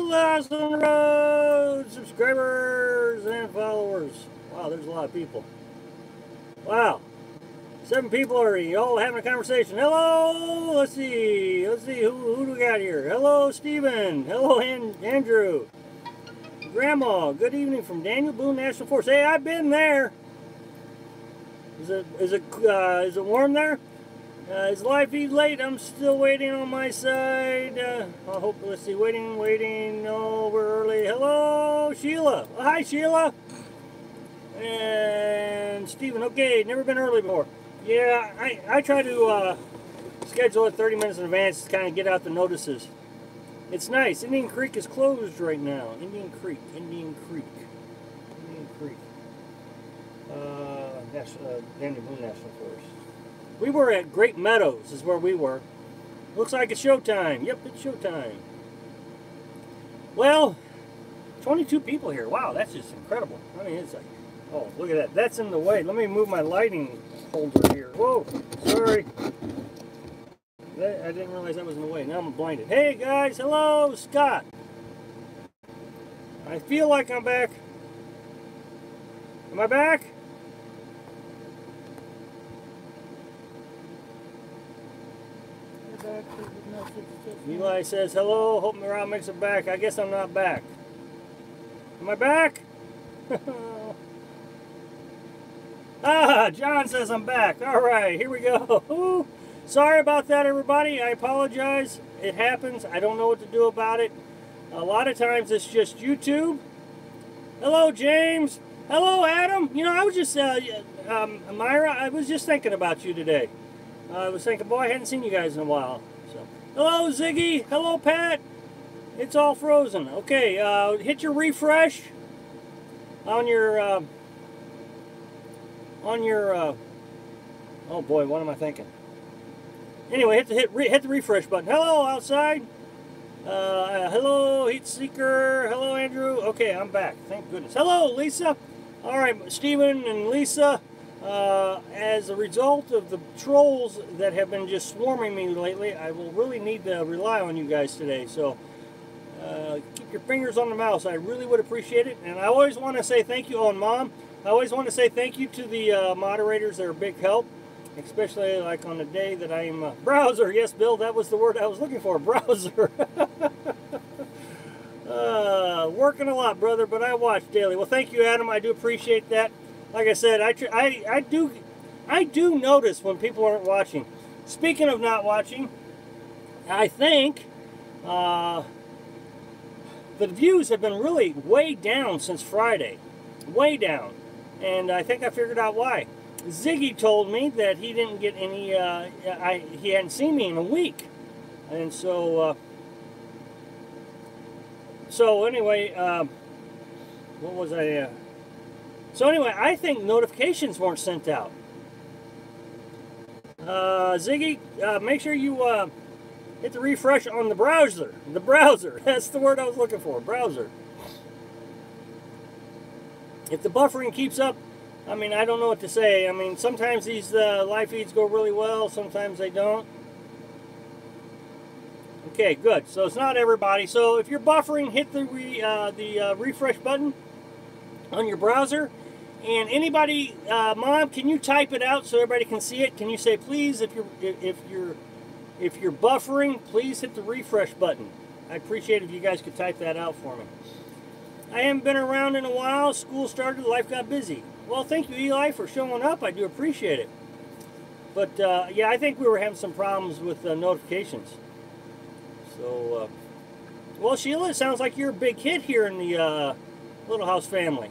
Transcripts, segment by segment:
Last on the Road subscribers and followers. Wow, there's a lot of people. Wow. 7 people are all having a conversation. Hello, let's see who do we got here? Hello, Stephen. Hello, Andrew. Grandma, good evening from Daniel Boone National Forest. Hey, I've been there. Is it warm there? Is live feed late? I'm still waiting on my side. I hope. Let's see. Waiting. No, we're early. Hello, Sheila. Oh, hi, Sheila. And Stephen. Okay, never been early before. Yeah, I try to schedule it 30 minutes in advance to kind of get out the notices. It's nice. Indian Creek is closed right now. Indian Creek. Daniel Boone National Forest. We were at Great Meadows is where we were. Looks like it's showtime. Yep, it's showtime. Well, 22 people here. Wow, that's just incredible. I mean, it's like, oh, look at that. That's in the way. Let me move my lighting holder here. Whoa, sorry. I didn't realize that was in the way. Now I'm blinded. Hey, guys. Hello, Scott. I feel like I'm back. Am I back? Eli says, hello, hope Morale makes it back. I guess I'm not back. Am I back? Ah, John says I'm back. All right, here we go. Sorry about that, everybody. I apologize. It happens. I don't know what to do about it. A lot of times it's just YouTube. Hello, James. Hello, Adam. You know, I was just, Myra, I was just thinking about you today. I was thinking, boy, I hadn't seen you guys in a while. So, hello, Ziggy. Hello, Pat. It's all frozen. Okay, hit your refresh on your, oh boy, what am I thinking? Anyway, hit the refresh button. Hello, outside. Hello, Heat Seeker. Hello, Andrew. Okay, I'm back. Thank goodness. Hello, Lisa. All right, Stephen and Lisa. As a result of the trolls that have been just swarming me lately, I will really need to rely on you guys today. So keep your fingers on the mouse. I really would appreciate it. And I always want to say thank you, and Mom. I always want to say thank you to the moderators. They're a big help, especially like on the day that I'm browser. Yes, Bill, that was the word I was looking for. Browser. Working a lot, brother, but I watch daily. Well, thank you, Adam. I do appreciate that. Like I said, I do notice when people aren't watching. Speaking of not watching, I think the views have been really way down since Friday. Way down. And I think I figured out why. Ziggy told me that he didn't get any, he hadn't seen me in a week. And so, anyway, what was I, so anyway, I think notifications weren't sent out. Ziggy, make sure you hit the refresh on the browser. The browser, that's the word I was looking for, browser. If the buffering keeps up, I mean, I don't know what to say. I mean, sometimes these live feeds go really well, sometimes they don't. Okay, good. So it's not everybody. So if you're buffering, hit the refresh button on your browser. And anybody, Mom, can you type it out so everybody can see it? Can you say, please, if you're buffering, please hit the refresh button. I appreciate it if you guys could type that out for me. I haven't been around in a while. School started, life got busy. Well, thank you, Eli, for showing up. I do appreciate it. But, yeah, I think we were having some problems with notifications. So, well, Sheila, it sounds like you're a big hit here in the Little House family.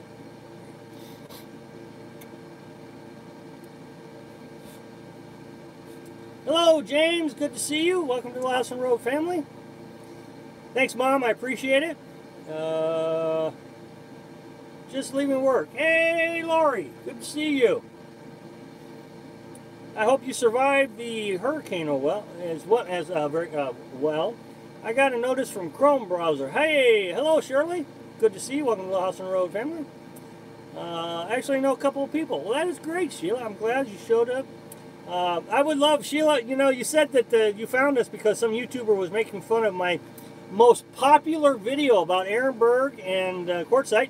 Hello, James. Good to see you. Welcome to the Little House and Road family. Thanks, Mom. I appreciate it. Just leaving work. Hey, Lori. Good to see you. I hope you survived the hurricane well. Well. I got a notice from Chrome browser. Hey, hello, Shirley. Good to see you. Welcome to the House and Road family. Actually, I know a couple of people. Well, that is great, Sheila. I'm glad you showed up. I would love, Sheila, you know, you said that you found us because some YouTuber was making fun of my most popular video about Ehrenberg and quartzite.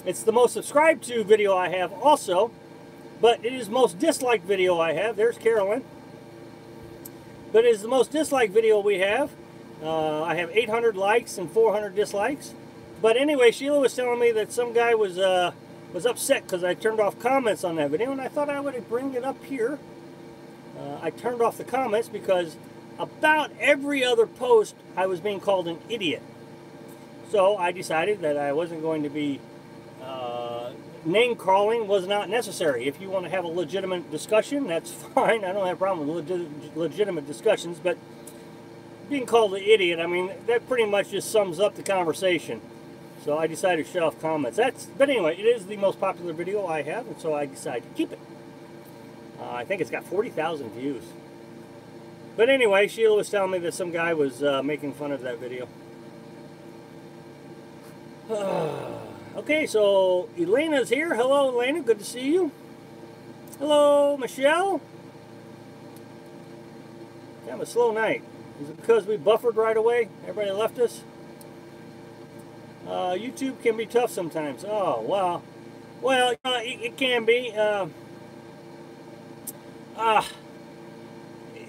It's the most subscribed to video I have also, but it is the most disliked video I have. There's Carolyn. But it is the most disliked video we have. I have 800 likes and 400 dislikes. But anyway, Sheila was telling me that some guy was upset because I turned off comments on that video, and I thought I would bring it up here. I turned off the comments because about every other post I was being called an idiot. So I decided that I wasn't going to be name calling was not necessary. If you want to have a legitimate discussion, that's fine. I don't have a problem with legitimate discussions, but being called an idiot, I mean, that pretty much just sums up the conversation. So I decided to shut off comments. But anyway, it is the most popular video I have, and so I decided to keep it. I think it's got 40,000 views. But anyway, Sheila was telling me that some guy was making fun of that video. Okay, so Elena's here. Hello, Elena. Good to see you. Hello, Michelle. Kind of a slow night. Is it because we buffered right away? Everybody left us? YouTube can be tough sometimes. Oh, wow. Well, it can be.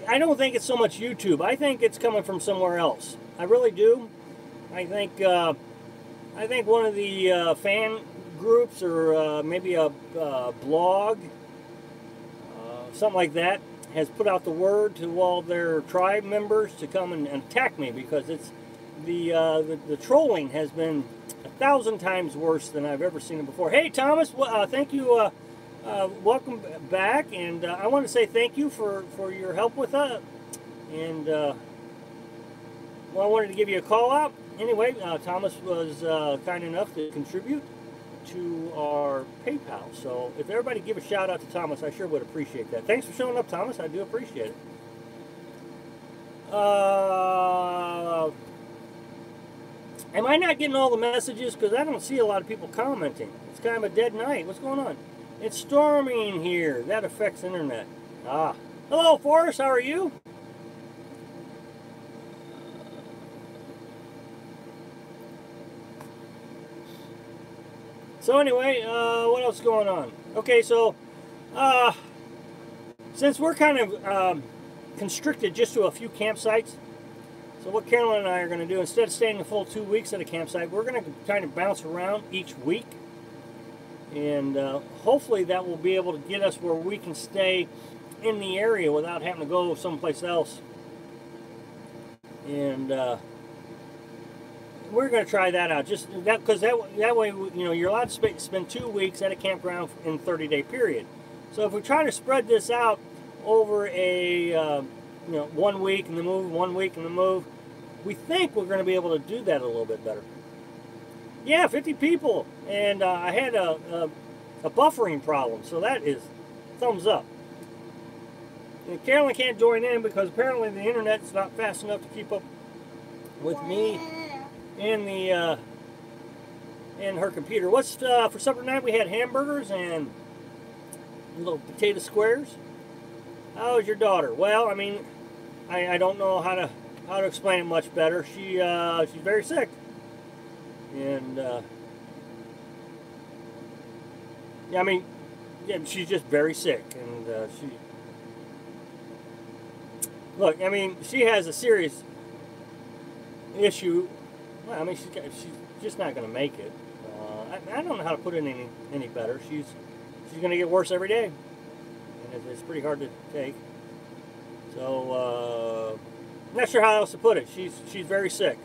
I don't think it's so much YouTube. I think it's coming from somewhere else. I really do. I think one of the fan groups, or maybe a blog, something like that, has put out the word to all their tribe members to come and attack me, because it's the trolling has been 1,000 times worse than I've ever seen it before. Hey, Thomas, thank you. Welcome back, and I want to say thank you for your help with that. And well, I wanted to give you a call out. Anyway, Thomas was kind enough to contribute to our PayPal. So if everybody give a shout out to Thomas, I sure would appreciate that. Thanks for showing up, Thomas. I do appreciate it. Am I not getting all the messages? Because I don't see a lot of people commenting. It's kind of a dead night. What's going on? It's storming here. That affects internet. Ah. Hello, Forrest. How are you? So anyway, what else is going on? Okay, so since we're kind of constricted just to a few campsites, so what Carolyn and I are going to do, instead of staying the full 2 weeks at a campsite, we're going to kind of bounce around each week. And hopefully that will be able to get us where we can stay in the area without having to go someplace else. And we're going to try that out, just that, because that way, you know, you're allowed to spend 2 weeks at a campground in a 30-day period. So if we try to spread this out over a 1 week and the move, 1 week and the move, we think we're going to be able to do that a little bit better. Yeah, 50 people, and I had a buffering problem, so that is thumbs up. And Carolyn can't join in because apparently the internet's not fast enough to keep up with me and the and her computer. What's for supper tonight? We had hamburgers and little potato squares. How is your daughter? Well, I mean, I don't know how to explain it much better. She's very sick, and yeah, I mean, yeah, she's just very sick, and look, I mean, she has a serious issue. Well, I mean, she's just not going to make it. I don't know how to put it any better. She's going to get worse every day, and it's pretty hard to take. So I'm not sure how else to put it. She's very sick.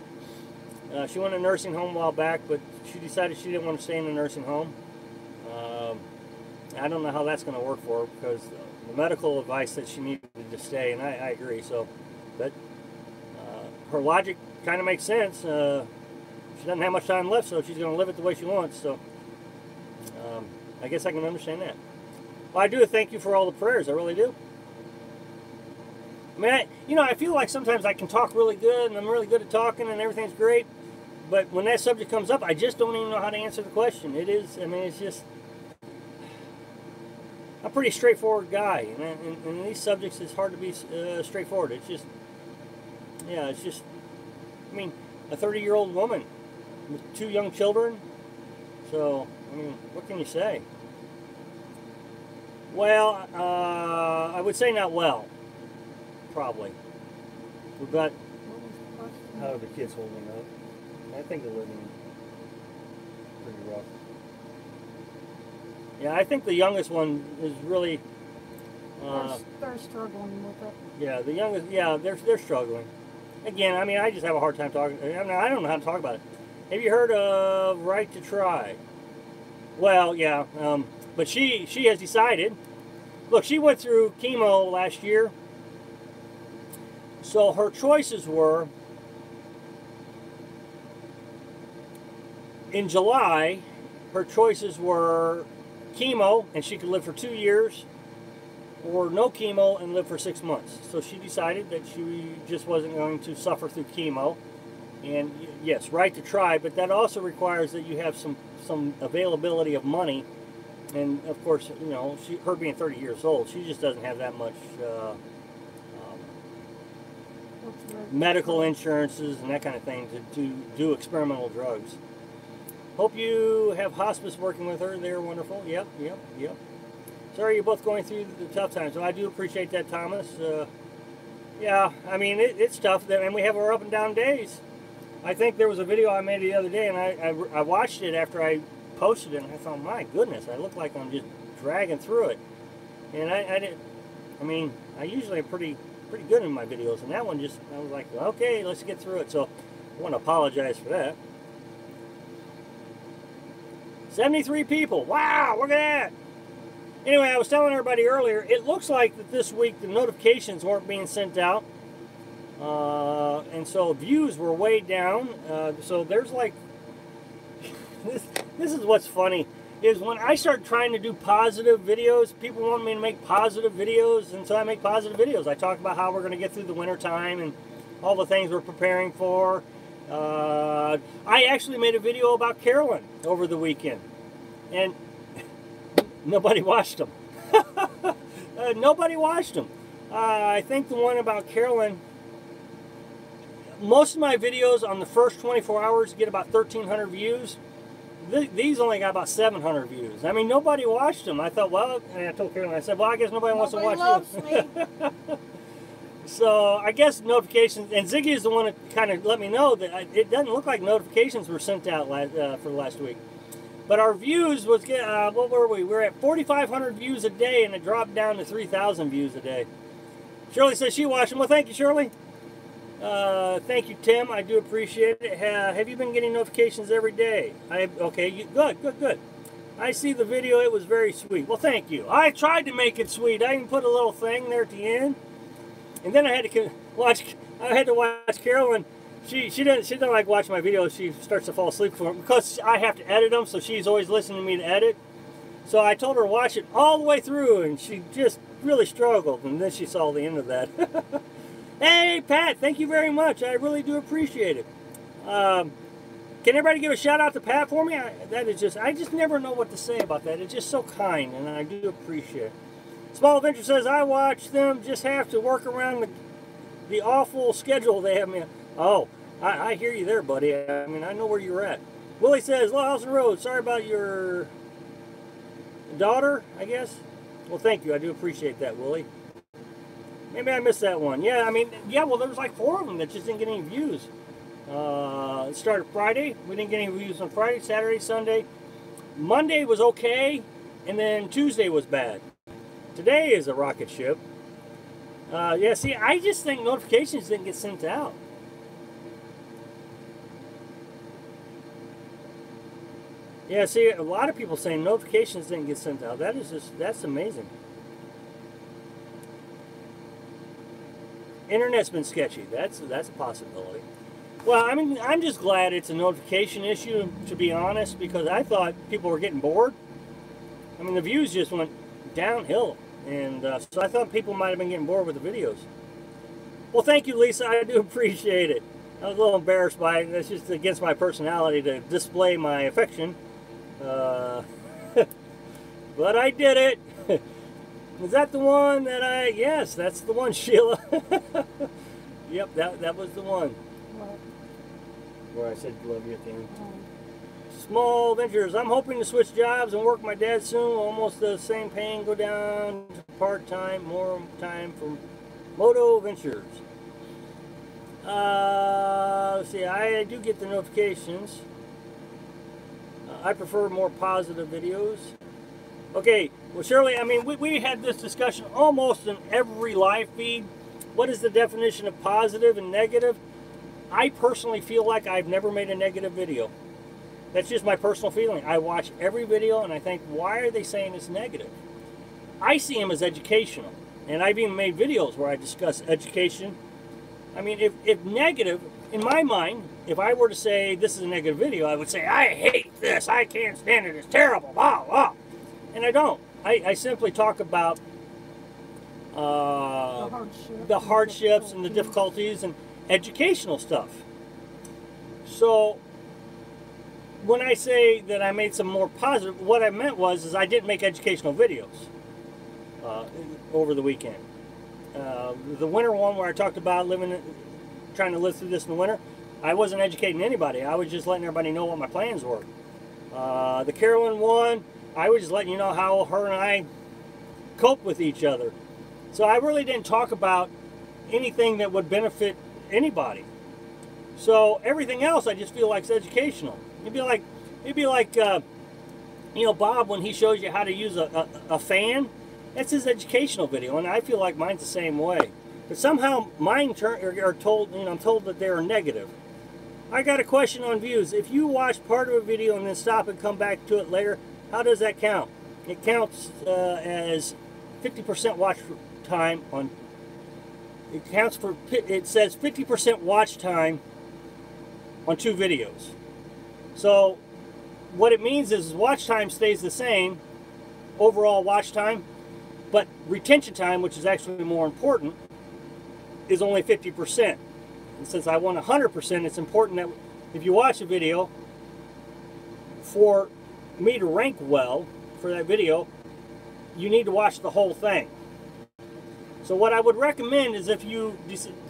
She went to a nursing home a while back, but she decided she didn't want to stay in the nursing home. I don't know how that's going to work for her, because the medical advice said she needed to stay, and I agree. So, but her logic kind of makes sense. She doesn't have much time left, so she's going to live it the way she wants. So I guess I can understand that. Well, I do thank you for all the prayers. I really do. I mean, I feel like sometimes I can talk really good, and I'm really good at talking, and everything's great. But when that subject comes up, I just don't even know how to answer the question. It is, I mean, it's just, I'm a pretty straightforward guy, and in these subjects, it's hard to be straightforward. It's just, yeah, it's just, I mean, a 30-year-old woman with 2 young children. So, I mean, what can you say? Well, I would say not well, probably. But how are the kids holding up? I think they're living pretty rough. Yeah, I think the youngest one is really. They're struggling with it. Yeah, the youngest. Yeah, they're struggling. Again, I mean, I just have a hard time talking. I mean, I don't know how to talk about it. Have you heard of Right to Try? Well, yeah, but she has decided. Look, she went through chemo last year, so her choices were in July. Her choices were chemo, and she could live for 2 years, or no chemo and live for 6 months. So she decided that she just wasn't going to suffer through chemo. And yes, right to try, but that also requires that you have some availability of money. And of course, you know, her being 30 years old, she just doesn't have that much medical insurances and that kind of thing to do experimental drugs. Hope you have hospice working with her. They're wonderful. Yep. Sorry you're both going through the tough times. So I do appreciate that, Thomas. Yeah, I mean, it's tough, and we have our up and down days. I think there was a video I made the other day, and I watched it after I posted it, and I thought, my goodness, I look like I'm just dragging through it. And I mean, I usually am pretty good in my videos, and that one just, I was like, okay, let's get through it. So I want to apologize for that. 73 people. Wow, look at that. Anyway, I was telling everybody earlier, it looks like that this week the notifications weren't being sent out. And so views were way down. So there's like, this is what's funny, is when I start trying to do positive videos, people want me to make positive videos, and so I make positive videos. I talk about how we're going to get through the winter time and all the things we're preparing for. I actually made a video about Carolyn over the weekend, and nobody watched them. Nobody watched them. I think the one about Carolyn, most of my videos on the first 24 hours get about 1,300 views. These only got about 700 views. I mean, nobody watched them. I thought, well, and I told Carolyn, I said, well, I guess nobody wants to watch loves you. me. So I guess notifications, and Ziggy is the one that kind of let me know that it doesn't look like notifications were sent out for last week. But our views was, what were we? We were at 4,500 views a day, and it dropped down to 3,000 views a day. Shirley says she watched them. Well, thank you, Shirley. Thank you, Tim. I do appreciate it. Have you been getting notifications every day? Okay, good. I see the video. It was very sweet. Well, thank you. I tried to make it sweet. I even put a little thing there at the end. And then I had to watch Carolyn. She doesn't like watching my videos. She starts to fall asleep for them because I have to edit them. So she's always listening to me to edit. So I told her to watch it all the way through, and she just really struggled. And then she saw the end of that. Hey, Pat, thank you very much. I really do appreciate it. Can everybody give a shout out to Pat for me? I just never know what to say about that. It's just so kind, and I do appreciate it. Small Adventure says, I watch them, just have to work around the awful schedule they have me. Oh, I hear you there, buddy. I mean, I know where you're at. Willie says, Low House and Road, sorry about your daughter, I guess. Well, thank you. I do appreciate that, Willie. Maybe I missed that one. Yeah, I mean, yeah, well, there was like 4 of them that just didn't get any views. It started Friday. We didn't get any views on Friday, Saturday, Sunday. Monday was okay, and then Tuesday was bad. Today is a rocket ship. Yeah, see, I just think notifications didn't get sent out. Yeah, see, a lot of people saying notifications didn't get sent out. That's amazing. Internet's been sketchy. That's a possibility. Well, I mean, I'm just glad it's a notification issue, to be honest, because I thought people were getting bored. I mean, the views just went downhill, and so I thought people might have been getting bored with the videos. Well, thank you, Lisa. I do appreciate it. I was a little embarrassed by it. That's just against my personality to display my affection. But I did it. Is that the one that yes, that's the one, Sheila. Yep, that was the one. Where I said love you at the end. Oh. Small ventures. I'm hoping to switch jobs and work with my dad soon. Almost the same paying. Go down to part-time, more time for Moto Ventures. Let's see. I do get the notifications. I prefer more positive videos. Okay. Well, Shirley, I mean, we had this discussion almost in every live feed. What is the definition of positive and negative? I personally feel like I've never made a negative video. That's just my personal feeling. I watch every video and I think, why are they saying it's negative? I see them as educational. And I've even made videos where I discuss education. I mean, if negative, in my mind, if I were to say this is a negative video, I would say, I hate this, I can't stand it, it's terrible, blah, blah. And I don't. I simply talk about the hardships and the difficulties and educational stuff. So when I say that I made some more positive, what I meant was I didn't make educational videos over the weekend. The winter one where I talked about trying to live through this in the winter, I wasn't educating anybody. I was just letting everybody know what my plans were. The Carolyn one, I was just letting you know how her and I cope with each other. So I really didn't talk about anything that would benefit anybody. So everything else I just feel like is educational. It'd be like you know, Bob, when he shows you how to use a fan, that's his educational video, and I feel like mine's the same way. But somehow mine are told, you know, I'm told that they are negative. I got a question on views. If you watch part of a video and then stop and come back to it later, how does that count? It counts as 50% watch time on. It counts for. It says 50% watch time on 2 videos. So what it means is watch time stays the same, overall watch time, but retention time, which is actually more important, is only 50%. And since I want 100%, it's important that if you watch a video, for me to rank well for that video, you need to watch the whole thing. So what I would recommend is if you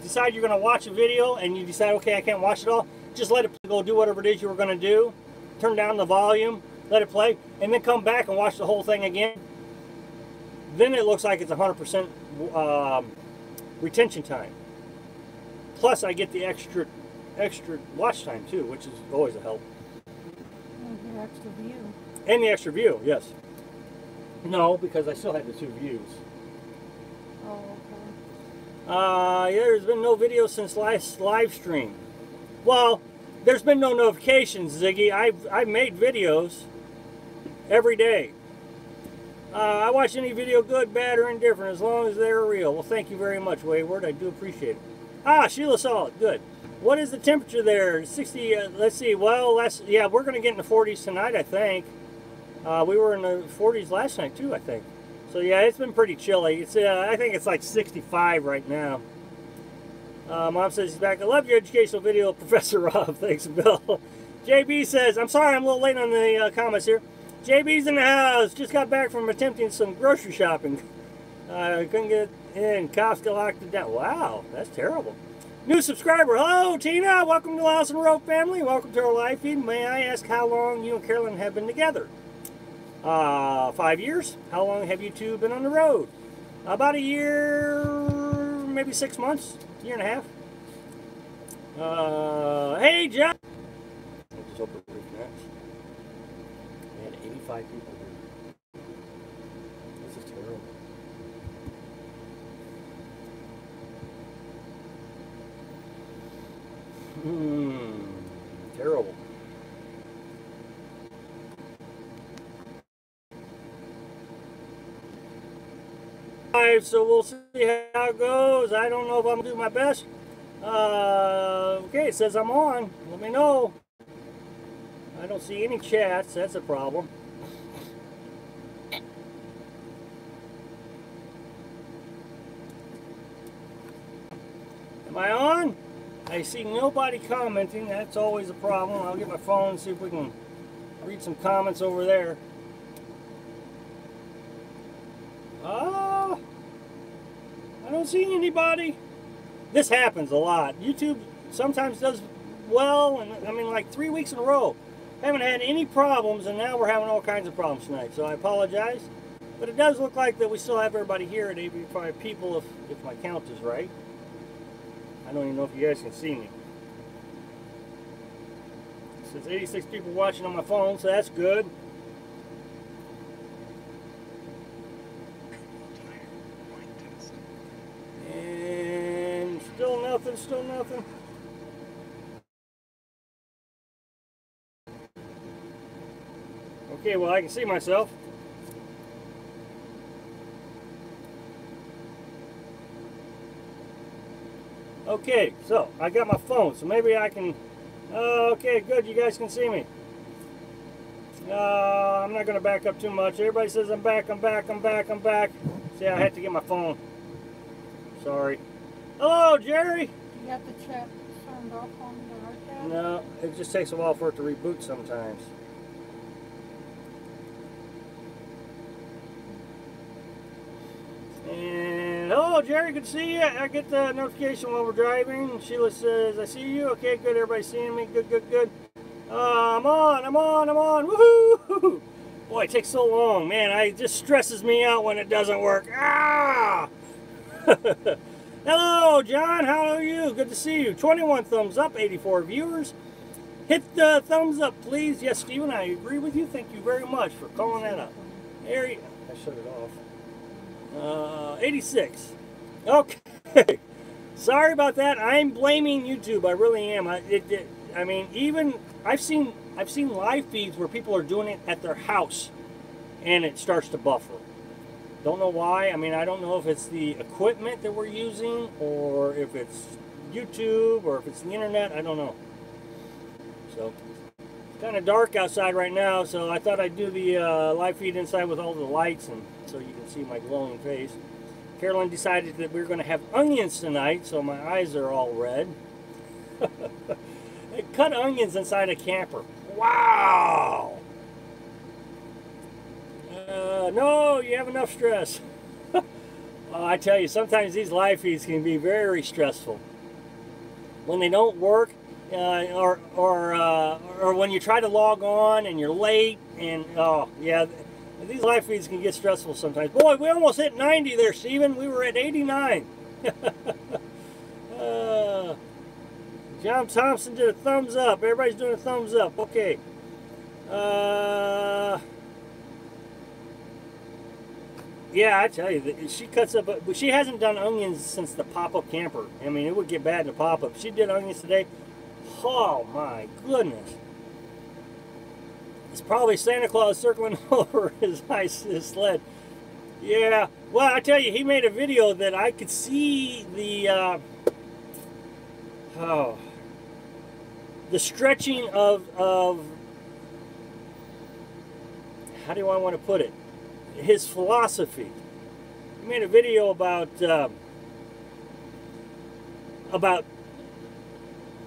decide you're going to watch a video and you decide, okay, I can't watch it all, just let it go do whatever it is you were going to do. Turn down the volume, let it play, and then come back and watch the whole thing again. Then it looks like it's 100% retention time. Plus I get the extra watch time too, which is always a help. And the extra view. And the extra view, yes. No, because I still had the 2 views. Oh, okay. Yeah, there's been no video since last live stream. Well, there's been no notifications, Ziggy. I've made videos every day. I watch any video, good, bad, or indifferent, as long as they're real. Well, thank you very much, Wayward. I do appreciate it. Ah, Sheila Solid, good. What is the temperature there? 60, let's see. Well, yeah, we're going to get in the 40s tonight, I think. We were in the 40s last night, too, I think. So, yeah, it's been pretty chilly. It's I think it's like 65 right now. Mom says he's back. I love your educational video, Professor Rob. Thanks, Bill. JB says, I'm sorry I'm a little late on the comments here. JB's in the house. Just got back from attempting some grocery shopping. Couldn't get in. Costco locked it down. Wow, that's terrible. New subscriber. Hello, Tina. Welcome to the House and Road family. Welcome to our live feed. May I ask how long you and Carolyn have been together? 5 years. How long have you two been on the road? About a year, maybe 6 months. Year and a half. Hey, John. I just hope it reconnects. We had 85 people here. This is terrible. Terrible. So we'll see how it goes. I don't know if I'm gonna do my best. Okay, it says I'm on. Let me know. I don't see any chats. That's a problem. Am I on? I see nobody commenting. That's always a problem. I'll get my phone and see if we can read some comments over there. I don't see anybody. This happens a lot. YouTube sometimes does well, and I mean like 3 weeks in a row. Haven't had any problems, and now we're having all kinds of problems tonight. So I apologize, but it does look like that we still have everybody here at 85 people, if my count is right. I don't even know if you guys can see me. It says 86 people watching on my phone, so that's good. And still nothing, still nothing. Okay, well, I can see myself. Okay, so I got my phone, so maybe I can. Okay, good, you guys can see me. I'm not going to back up too much. Everybody says I'm back, I'm back, I'm back, I'm back. See, I had to get my phone. Sorry. Hello, Jerry. You got the chat turned off on the iPad? No, it just takes a while for it to reboot sometimes. And hello, Jerry, good to see you. I get the notification while we're driving. Sheila says, I see you. Okay, good. Everybody's seeing me. Good, good, good. I'm on. Woohoo! Boy, it takes so long, man. It just stresses me out when it doesn't work. Ah! Hello, John. How are you? Good to see you. 21 thumbs up, 84 viewers. Hit the thumbs up, please. Yes, Steven, I agree with you. Thank you very much for calling that up. There you, I shut it off. 86. Okay. Sorry about that. I'm blaming YouTube. I really am. I mean, even I've seen live feeds where people are doing it at their house, and it starts to buffer. Don't know why. I mean, I don't know if it's the equipment that we're using, or if it's YouTube, or if it's the internet. I don't know. So it's kind of dark outside right now, so I thought I'd do the live feed inside with all the lights, and so you can see my glowing face. Carolyn decided that we were going to have onions tonight, so my eyes are all red. They cut onions inside a camper. Wow! No, you have enough stress. I tell you, sometimes these live feeds can be very stressful. When they don't work, or when you try to log on and you're late, and oh yeah, these live feeds can get stressful sometimes. Boy, we almost hit 90 there, Steven. We were at 89. John Thompson did a thumbs up. Everybody's doing a thumbs up. Okay. Yeah, I tell you, she cuts up, but she hasn't done onions since the pop-up camper. I mean, it would get bad in the pop-up. She did onions today. Oh my goodness. It's probably Santa Claus circling over his sled. Yeah, well, I tell you, he made a video that I could see the stretching of how do I want to put it? His philosophy. He made a video about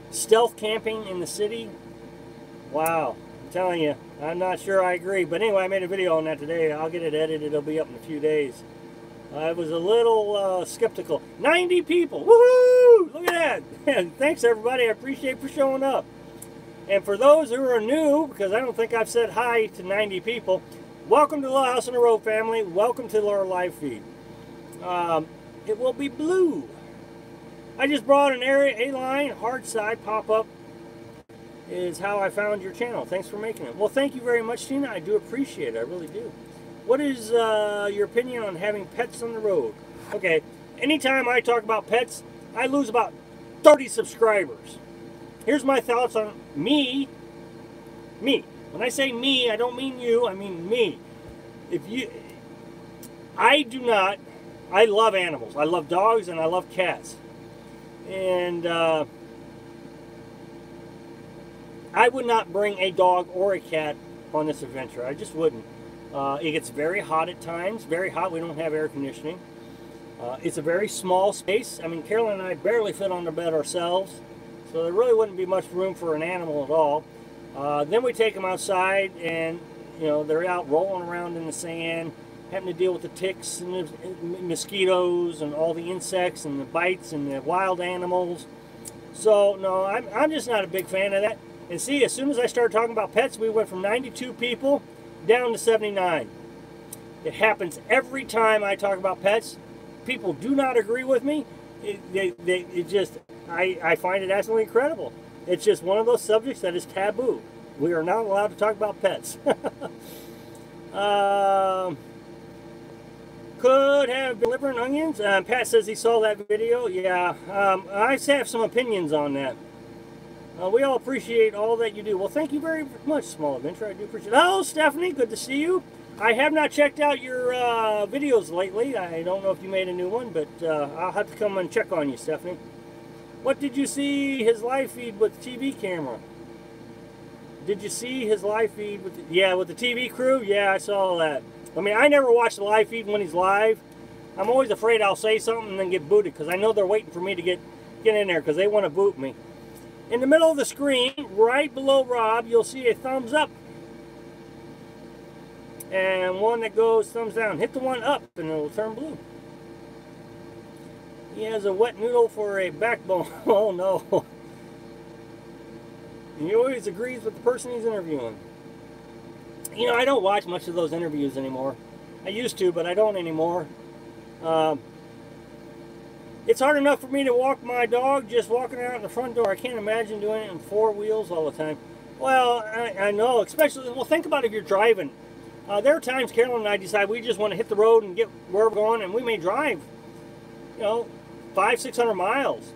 stealth camping in the city. Wow, I'm telling you, I'm not sure I agree. But anyway, I made a video on that today. I'll get it edited. It'll be up in a few days. I was a little skeptical. 90 people. Woohoo! Look at that. Thanks, everybody. I appreciate for showing up. And for those who are new, because I don't think I've said hi to 90 people, welcome to the House on the Road family. Welcome to our live feed. It will be blue. I just brought an A-line hard side pop-up. Is how I found your channel. Thanks for making it. Well, thank you very much, Tina. I do appreciate it. I really do. What is your opinion on having pets on the road? Okay, anytime I talk about pets, I lose about 30 subscribers. Here's my thoughts on me. When I say me, I don't mean you, I mean me. I love animals. I love dogs and I love cats. And I would not bring a dog or a cat on this adventure. I just wouldn't. It gets very hot at times. Very hot. We don't have air conditioning. It's a very small space. I mean, Carolyn and I barely fit on the bed ourselves. So there really wouldn't be much room for an animal at all. Then we take them outside and, you know, they're out rolling around in the sand, having to deal with the ticks and the mosquitoes and all the insects and the bites and the wild animals. So, no, I'm just not a big fan of that. And see, as soon as I started talking about pets, we went from 92 people down to 79. It happens every time I talk about pets. People do not agree with me. I find it absolutely incredible. It's just one of those subjects that is taboo. We are not allowed to talk about pets. Could have been liver and onions. Pat says he saw that video. Yeah, I have some opinions on that. We all appreciate all that you do. Well, thank you very much, Small Adventure. I do appreciate it. Oh, Stephanie, good to see you. I have not checked out your videos lately. I don't know if you made a new one, but I'll have to come and check on you, Stephanie. What did you see his live feed with the TV camera? Did you see his live feed with with the TV crew? Yeah, I saw that. I mean, I never watch the live feed when he's live. I'm always afraid I'll say something and then get booted because I know they're waiting for me to get in there because they want to boot me. In the middle of the screen, right below Rob, you'll see a thumbs up. And one that goes thumbs down. Hit the one up and it'll turn blue. He has a wet noodle for a backbone. Oh no. And he always agrees with the person he's interviewing. You know, I don't watch much of those interviews anymore. I used to, but I don't anymore. It's hard enough for me to walk my dog just walking out the front door. I can't imagine doing it in 4 wheels all the time. Well, I know, especially, well, think about if you're driving. There are times Carolyn and I decide we just want to hit the road and get where we're going, and we may drive, 500-600 miles.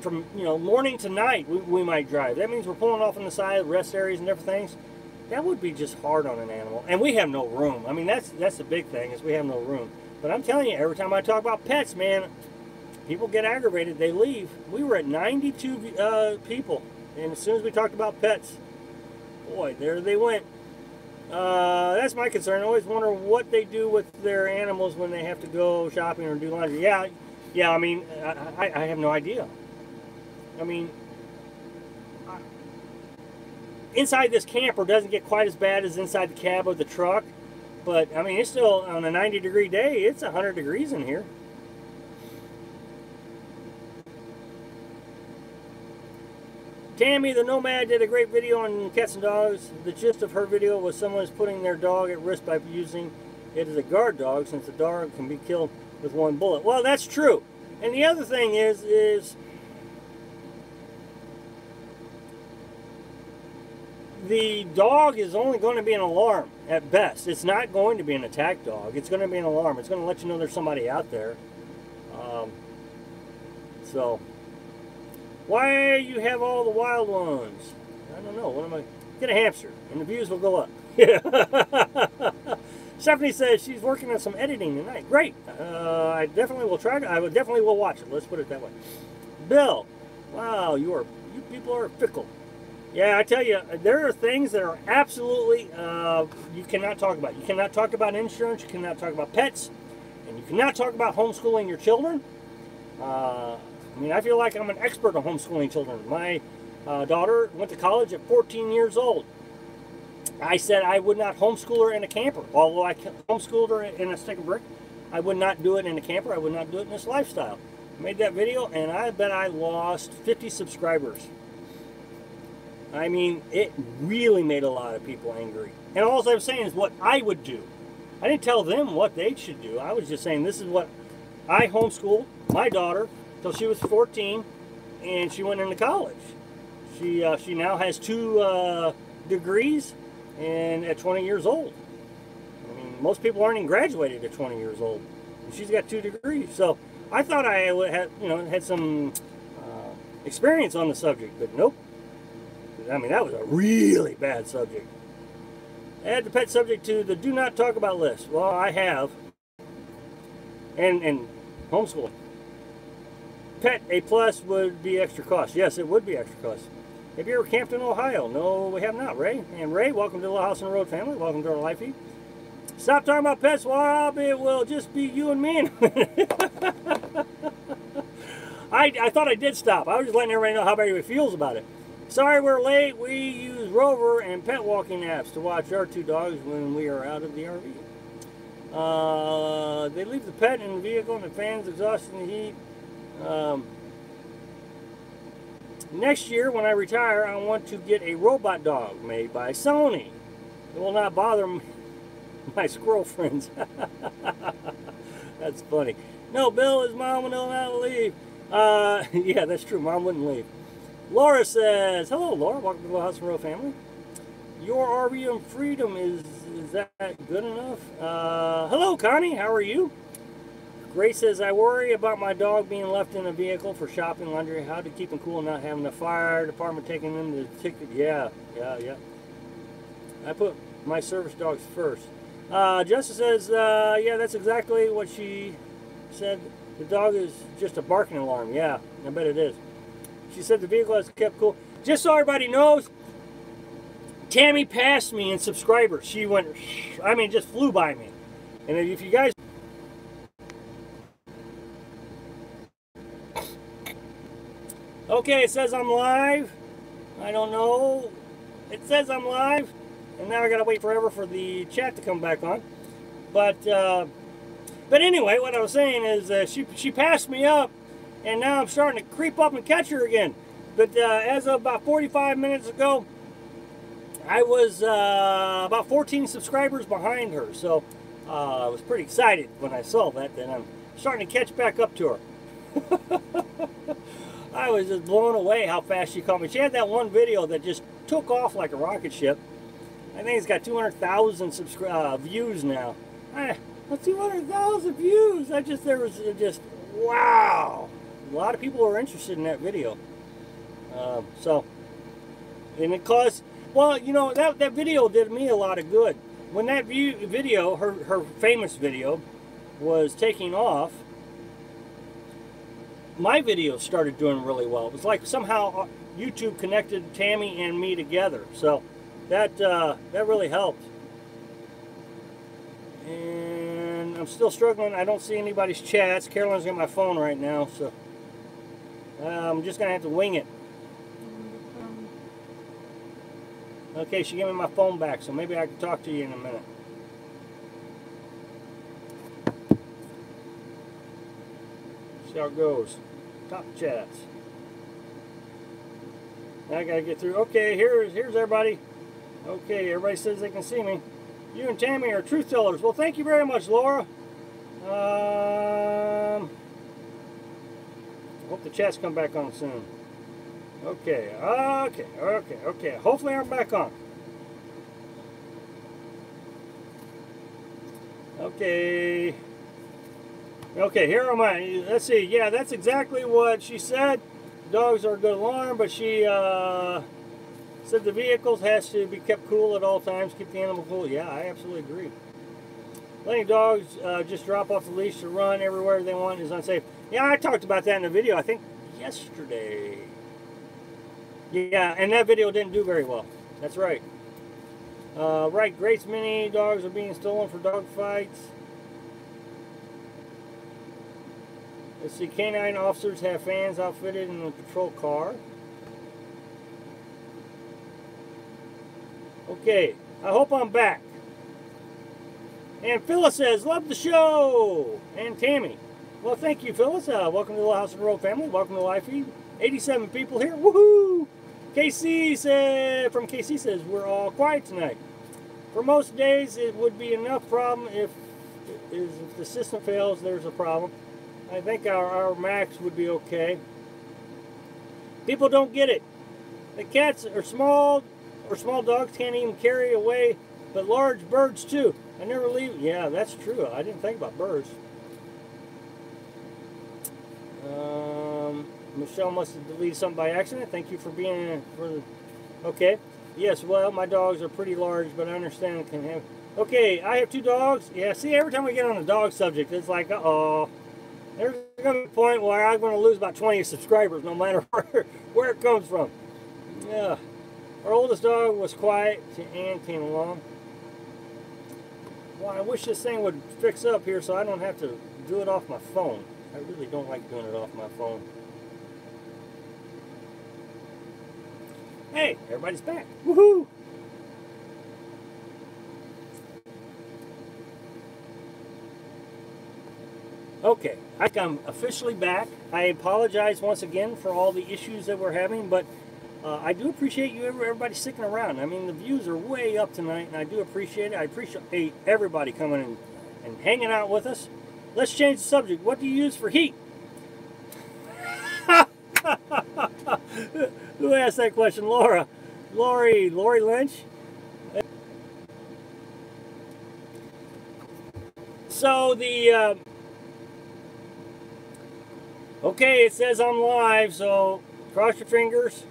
From, morning to night, we might drive. That means we're pulling off on the side, rest areas and different things. That would be just hard on an animal. And we have no room. I mean, that's the big thing, is we have no room. But I'm telling you, every time I talk about pets, man, people get aggravated. They leave. We were at 92 people. And as soon as we talked about pets, boy, there they went. That's my concern. I always wonder what they do with their animals when they have to go shopping or do laundry. Yeah, I mean, I have no idea. I mean, inside this camper doesn't get quite as bad as inside the cab of the truck, but I mean, it's still on a 90-degree day. It's 100 degrees in here. Tammy the Nomad did a great video on cats and dogs. The gist of her video was someone is putting their dog at risk by using it as a guard dog, since the dog can be killed with one bullet. Well, that's true. And the other thing is the dog is only going to be an alarm at best. It's not going to be an attack dog. It's going to be an alarm. It's going to let you know there's somebody out there. So, why you have all the wild ones? I don't know. What am I? Get a hamster, and the views will go up. Yeah. Stephanie says she's working on some editing tonight. Great. I definitely will try to. I would definitely will watch it. Let's put it that way. Bill, wow, you people are fickle. Yeah, I tell you, there are things that are absolutely you cannot talk about. You cannot talk about insurance. You cannot talk about pets, and you cannot talk about homeschooling your children. I mean, I feel like I'm an expert on homeschooling children. My daughter went to college at 14 years old. I said I would not homeschool her in a camper. Although I homeschooled her in a stick of brick, I would not do it in a camper. I would not do it in this lifestyle. I made that video, and I bet I lost 50 subscribers. I mean, it really made a lot of people angry. And all I was saying is what I would do. I didn't tell them what they should do. I was just saying this is what I homeschooled my daughter till she was 14, and she went into college. She now has 2 degrees, and at 20 years old. I mean, most people aren't even graduated at 20 years old, and she's got 2 degrees. So I thought I had some experience on the subject, but nope. I mean, that was a really bad subject. Add the pet subject to the do not talk about list. Well, I have. And homeschooling. Pet A+ would be extra cost. Yes, it would be extra cost. Have you ever camped in Ohio? No, we have not, Ray. And Ray, welcome to the Little House on the Road family. Welcome to our live feed. Stop talking about pets, Rob. It will just be you and me. I thought I did stop. I was just letting everybody know how everybody feels about it. Sorry we're late. We use Rover and pet walking apps to watch our 2 dogs when we are out of the RV. They leave the pet in the vehicle and the fans exhausting the heat. Next year, when I retire, I want to get a robot dog made by Sony. It will not bother my squirrel friends. That's funny. No, Bill, his mom will not leave. Yeah, that's true. Mom wouldn't leave. Laura says, hello, Laura. Welcome to the House and Row family. Your RV and freedom, is that good enough? Hello, Connie. How are you? Grace says, I worry about my dog being left in a vehicle for shopping, laundry. How to keep him cool and not having the fire department taking them to ticket. Yeah. I put my service dogs first. Justice says, yeah, that's exactly what she said. The dog is just a barking alarm. Yeah, I bet it is. She said the vehicle has kept cool. Just so everybody knows, Tammy passed me in subscribers. She went, I mean, just flew by me. And if you guys... Okay, it says I'm live. I don't know. It says I'm live. And now I gotta wait forever for the chat to come back on. But anyway, what I was saying is she passed me up, and now I'm starting to creep up and catch her again. But as of about 45 minutes ago, I was about 14 subscribers behind her. So I was pretty excited when I saw that. And I'm starting to catch back up to her. I was just blown away how fast she caught me. She had that one video that just took off like a rocket ship. I think it's got 200,000 views now. 200,000 views! There was just, wow! A lot of people are interested in that video. And it caused, well, you know, that video did me a lot of good. When that video, her famous video, was taking off, my videos started doing really well. It was like somehow YouTube connected Tammy and me together. So that really helped. And I'm still struggling. I don't see anybody's chats. Carolyn's got my phone right now, so I'm just gonna have to wing it. Okay, she gave me my phone back, so maybe I can talk to you in a minute. See how it goes. Top chats. Now I gotta get through. Okay, here's everybody. Okay, everybody says they can see me. You and Tammy are truth tellers. Well, thank you very much, Laura. Hope the chats come back on soon. Okay. Hopefully I'm back on. Okay. Okay, here am I. Let's see. Yeah, that's exactly what she said. Dogs are a good alarm, but she said the vehicles has to be kept cool at all times, keep the animal cool. Yeah, I absolutely agree. Letting dogs just drop off the leash to run everywhere they want is unsafe. Yeah, I talked about that in a video, I think yesterday. Yeah, and that video didn't do very well. That's right. Right, Grace Mini dogs are being stolen for dog fights. Let's see, canine officers have fans outfitted in the patrol car. Okay, I hope I'm back. And Phyllis says, love the show. And Tammy. Well, thank you, Phyllis. Welcome to the House and Row family. Welcome to Life Feed. 87 people here. Woohoo! KC said, from KC says, we're all quiet tonight. For most days, it would be enough problem if the system fails, there's a problem. I think our max would be okay. People don't get it. The cats are small, or small dogs can't even carry away, but large birds too. I never leave. Yeah, that's true. I didn't think about birds. Michelle must have deleted something by accident. Thank you for being okay. Yes, well, my dogs are pretty large, but I understand it can have. Okay, I have 2 dogs. Yeah, see, every time we get on the dog subject, it's like, uh-oh. There's going to be a point where I'm going to lose about 20 subscribers, no matter where it comes from. Yeah. Our oldest dog was quiet. Ann came along. Well, I wish this thing would fix up here so I don't have to do it off my phone. I really don't like doing it off my phone. Hey, everybody's back. Woohoo! Okay, I'm officially back. I apologize once again for all the issues that we're having, but I do appreciate you, everybody sticking around. I mean, the views are way up tonight, and I do appreciate it. I appreciate everybody coming in and hanging out with us. Let's change the subject. What do you use for heat? Who asked that question? Laura. Lori Lynch. So the okay, it says I'm live, so cross your fingers.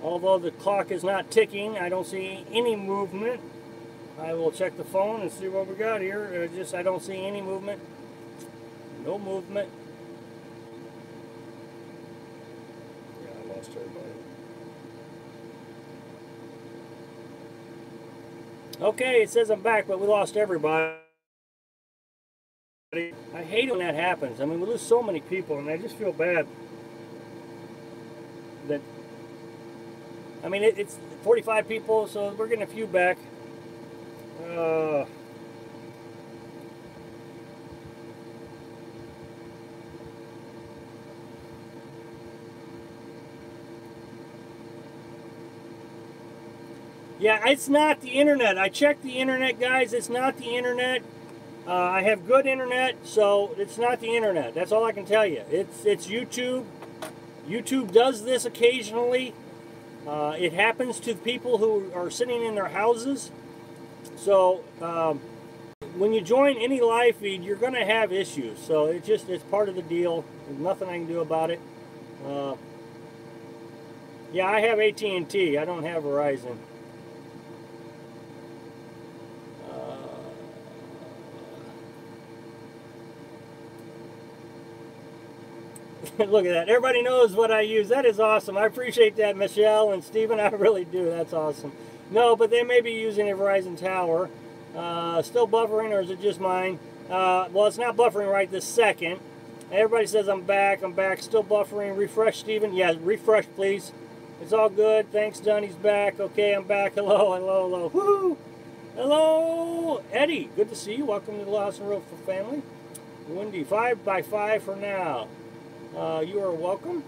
Although the clock is not ticking, I don't see any movement. I will check the phone and see what we got here. I don't see any movement. No movement. Yeah, I lost everybody. Okay, it says I'm back, but we lost everybody. I hate when that happens. I mean, we lose so many people, and I just feel bad that, I mean, it's 45 people, so we're getting a few back. Yeah, it's not the internet. I checked the internet, guys. It's not the internet. I have good internet, so it's not the internet. That's all I can tell you. It's YouTube. YouTube does this occasionally. It happens to people who are sitting in their houses. So when you join any live feed, you're going to have issues. So it's part of the deal. There's nothing I can do about it. Yeah, I have AT&T. I don't have Verizon. Look at that. Everybody knows what I use. That is awesome. I appreciate that, Michelle and Stephen. I really do. That's awesome. No, but they may be using a Verizon tower. Still buffering, or is it just mine? Well, it's not buffering right this second. Everybody says I'm back. I'm back. Still buffering. Refresh, Stephen. Yeah, refresh, please. It's all good. Thanks, Donnie's back. Okay, I'm back. Hello, hello, hello. Woo! Hello, Eddie. Good to see you. Welcome to the Lawson Road for Family. Windy, 5x5 for now. You are welcome.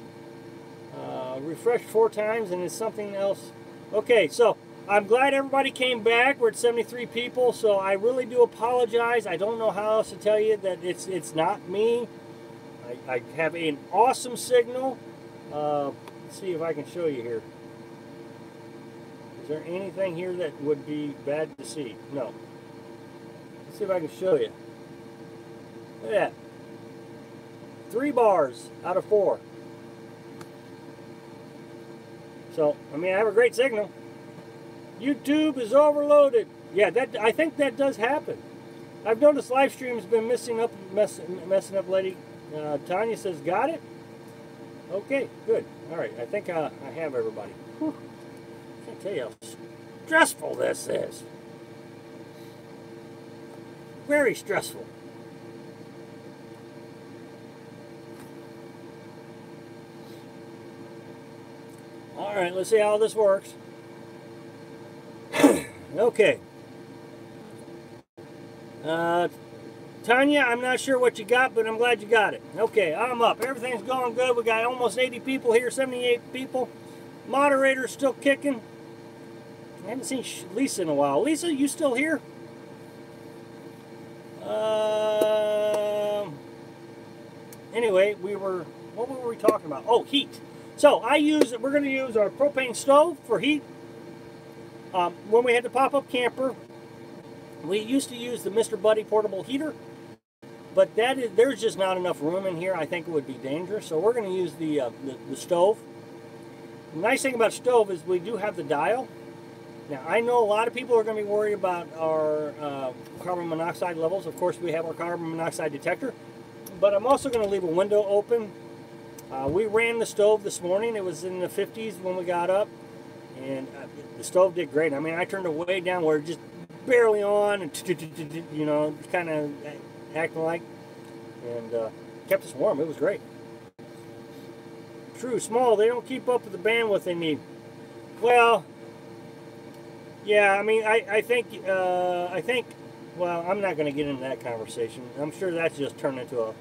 Refresh 4 times and it's something else. Okay, so I'm glad everybody came back. We're at 73 people, so I really do apologize. I don't know how else to tell you that it's not me. I have an awesome signal. Let's see if I can show you here. Is there anything here that would be bad to see? No. Let's see if I can show you. Look at that. 3 bars out of 4. So, I mean, I have a great signal. YouTube is overloaded. Yeah, I think that does happen. I've noticed live streams been messing up lately. Tanya says, got it? Okay, good. All right, I think I have everybody. Whew. I can't tell you how stressful this is. Very stressful. All right, let's see how this works. Okay. Tanya, I'm not sure what you got, but I'm glad you got it. Okay, I'm up. Everything's going good. We got almost 80 people here, 78 people. Moderator's still kicking. I haven't seen Lisa in a while. Lisa, you still here? Anyway, what were we talking about? Oh, heat. So we're going to use our propane stove for heat. When we had the pop-up camper, we used to use the Mr. Buddy portable heater, but there's just not enough room in here. I think it would be dangerous, so we're going to use the stove. The nice thing about stove is we do have the dial. Now, I know a lot of people are going to be worried about our carbon monoxide levels. Of course, we have our carbon monoxide detector, but I'm also going to leave a window open. We ran the stove this morning. It was in the 50s when we got up, and the stove did great. I mean, I turned it way down where it just barely on, and you know, kind of acting like, and kept us warm. It was great. True, small. They don't keep up with the bandwidth they need. Well, yeah. I mean, I think well, I'm not going to get into that conversation. I'm sure that's just turned into a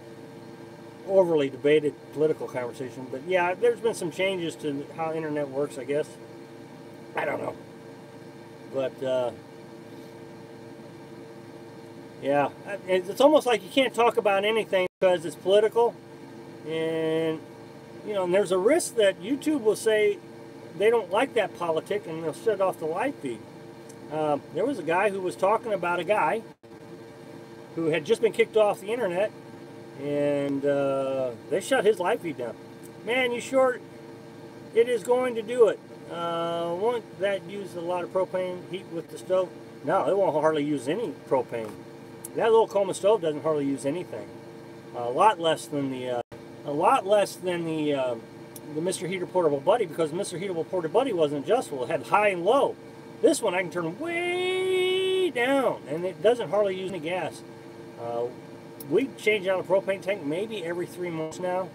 overly debated political conversation. But yeah, there's been some changes to how internet works, I guess. I don't know. But yeah, it's almost like you can't talk about anything because it's political. And, you know, and there's a risk that YouTube will say they don't like that politic and they'll shut off the live feed. There was a guy who was talking about a guy who had just been kicked off the internet, and they shut his live feed down. Man, you sure it is going to do it? Won't that use a lot of propane heat with the stove? No, it won't hardly use any propane. That little Coleman stove doesn't hardly use anything. A lot less than the Mr. Heater Portable Buddy, because the Mr. Heatable Portable Buddy wasn't adjustable. It had high and low. This one I can turn way down, and it doesn't hardly use any gas. We change out a propane tank maybe every 3 months now.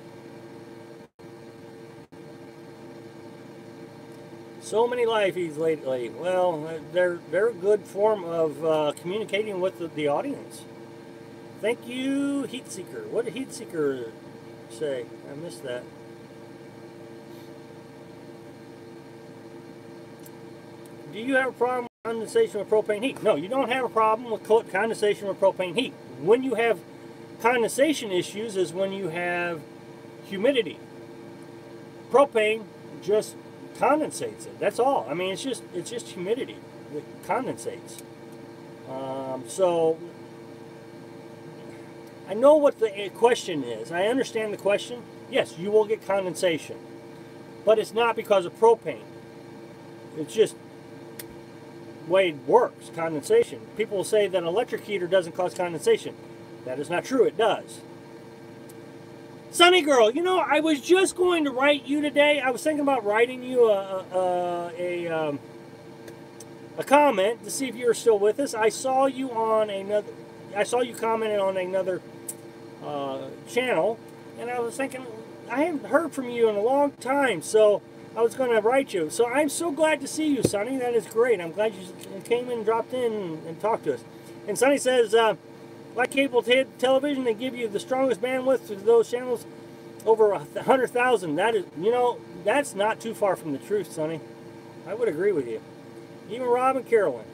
So many live feeds lately. Well, they're a good form of communicating with the audience. Thank you, Heat Seeker. What did Heat Seeker say? I missed that. Do you have a problem with condensation with propane heat? No, you don't have a problem with condensation with propane heat. When you have condensation issues is when you have humidity. Propane just condensates it. That's all. I mean, it's just humidity that condensates. So I know what the question is. I understand the question. Yes, you will get condensation, but it's not because of propane. It's just the way it works. Condensation. People will say that an electric heater doesn't cause condensation. That is not true. It does. Sunny Girl, you know, I was just going to write you today. I was thinking about writing you a comment to see if you're still with us. I saw you on another. I saw you commented on another channel, and I was thinking I haven't heard from you in a long time, so I was going to write you. So I'm so glad to see you, Sunny. That is great. I'm glad you came in and dropped in and talked to us. And Sunny says, like cable television, they give you the strongest bandwidth to those channels over 100,000. That is, you know, that's not too far from the truth, Sonny. I would agree with you. Even Rob and Carolyn.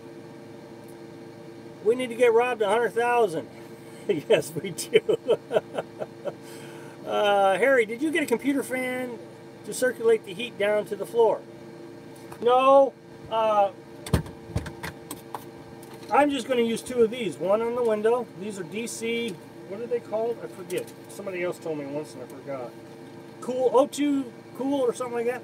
We need to get Rob to 100,000. Yes, we do. Harry, did you get a computer fan to circulate the heat down to the floor? No. I'm just going to use 2 of these. One on the window. These are DC. What are they called? I forget. Somebody else told me once and I forgot. Cool. O2 Cool or something like that.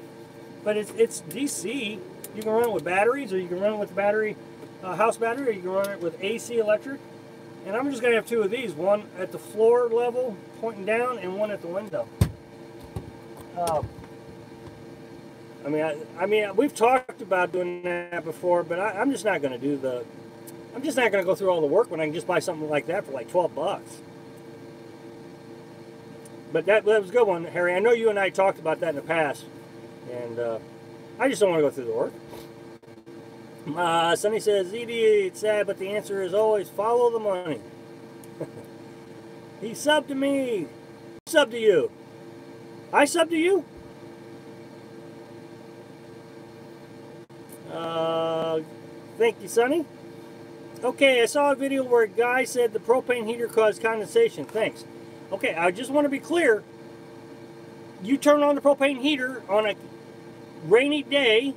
But it's DC. You can run it with batteries, or you can run it with battery, house battery, or you can run it with AC electric. And I'm just going to have 2 of these. One at the floor level, pointing down, and one at the window. I mean, we've talked about doing that before, but I'm just not going to do the. I'm just not going to go through all the work when I can just buy something like that for like 12 bucks. But that was a good one, Harry. I know you and I talked about that in the past, and I just don't want to go through the work. Sonny says, ED, it's sad, but the answer is always follow the money. He subbed to me. Sub to you. I sub to you? Thank you, Sonny. Okay, I saw a video where a guy said the propane heater caused condensation. Thanks. Okay, I just want to be clear. You turn on the propane heater on a rainy day,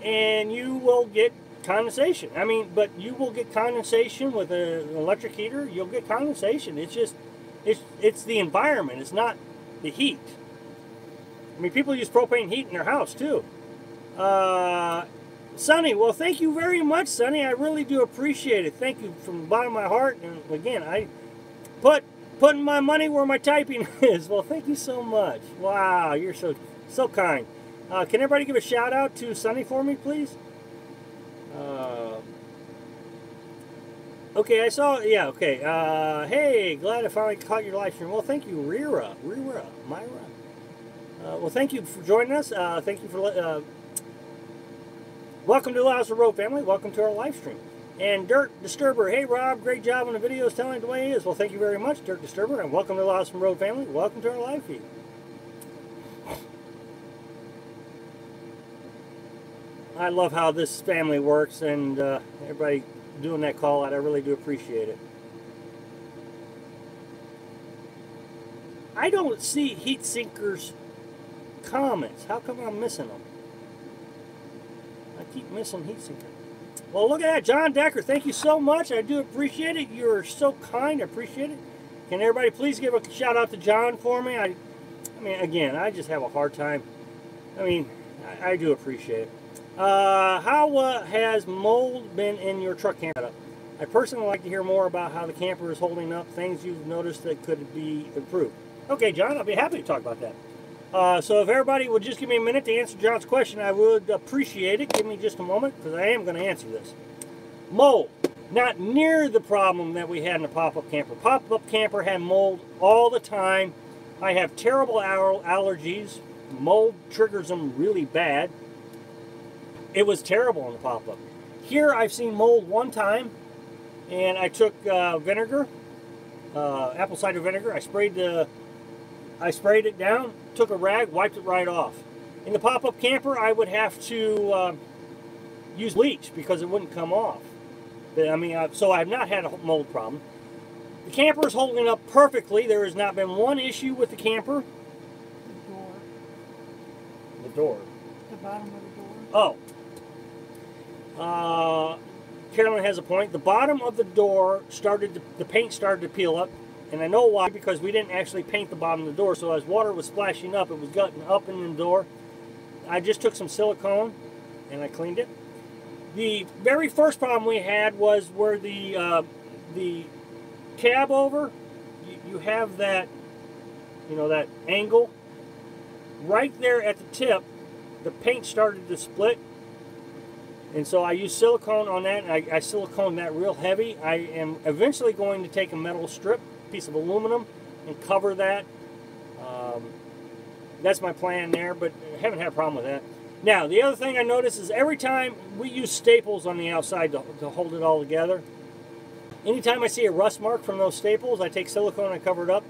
and you will get condensation. I mean, but you will get condensation with an electric heater. You'll get condensation. It's just, it's the environment. It's not the heat. I mean, people use propane heat in their house, too. Sonny, well, thank you very much, Sonny. I really do appreciate it. Thank you from the bottom of my heart. And again, I putting my money where my typing is. Well, thank you so much. Wow, you're so kind. Can everybody give a shout out to Sonny for me, please? Okay, I saw. Yeah, okay. Hey, glad I finally caught your live stream. Well, thank you, Myra. Well, thank you for joining us. Thank you for Welcome to the House of Road family. Welcome to our live stream. And Dirt Disturber, hey Rob, great job on the videos telling it the way it is. Well, thank you very much, Dirt Disturber, and welcome to the House of Road family. Welcome to our live feed. I love how this family works, and everybody doing that call out. I really do appreciate it. I don't see Heat Sinker's comments. How come I'm missing them? I keep missing Heat Sinker. Well, look at that, John Decker. Thank you so much. I do appreciate it. You're so kind. I appreciate it. Can everybody please give a shout out to John for me? I mean, again, I just have a hard time. I mean, I do appreciate it. How has mold been in your truck camper? I personally like to hear more about how the camper is holding up, things you've noticed that could be improved. Okay, John, I'll be happy to talk about that. So if everybody would just give me a minute to answer John's question, I would appreciate it. Give me just a moment, because I am going to answer this. Mold. Not near the problem that we had in the pop-up camper. Pop-up camper had mold all the time. I have terrible allergies. Mold triggers them really bad. It was terrible in the pop-up. Here I've seen mold one time, and I took vinegar, apple cider vinegar. I sprayed it down, took a rag, wiped it right off. In the pop-up camper, I would have to use bleach because it wouldn't come off. But, I mean, so I've not had a mold problem. The camper is holding up perfectly. There has not been one issue with the camper. The door. The door. The bottom of the door. Oh. Carolyn has a point. The bottom of the door the paint started to peel up. And I know why, because we didn't actually paint the bottom of the door. So as water was splashing up, it was getting up in the door. I just took some silicone and I cleaned it. The very first problem we had was where the cab over, you have that, you know, that angle. Right there at the tip, the paint started to split. And so I used silicone on that, and I siliconed that real heavy. I am eventually going to take a metal strip, piece of aluminum, and cover that. That's my plan there, but I haven't had a problem with that. Now, the other thing I noticed is every time we use staples on the outside to hold it all together. Anytime I see a rust mark from those staples, I take silicone and cover it up.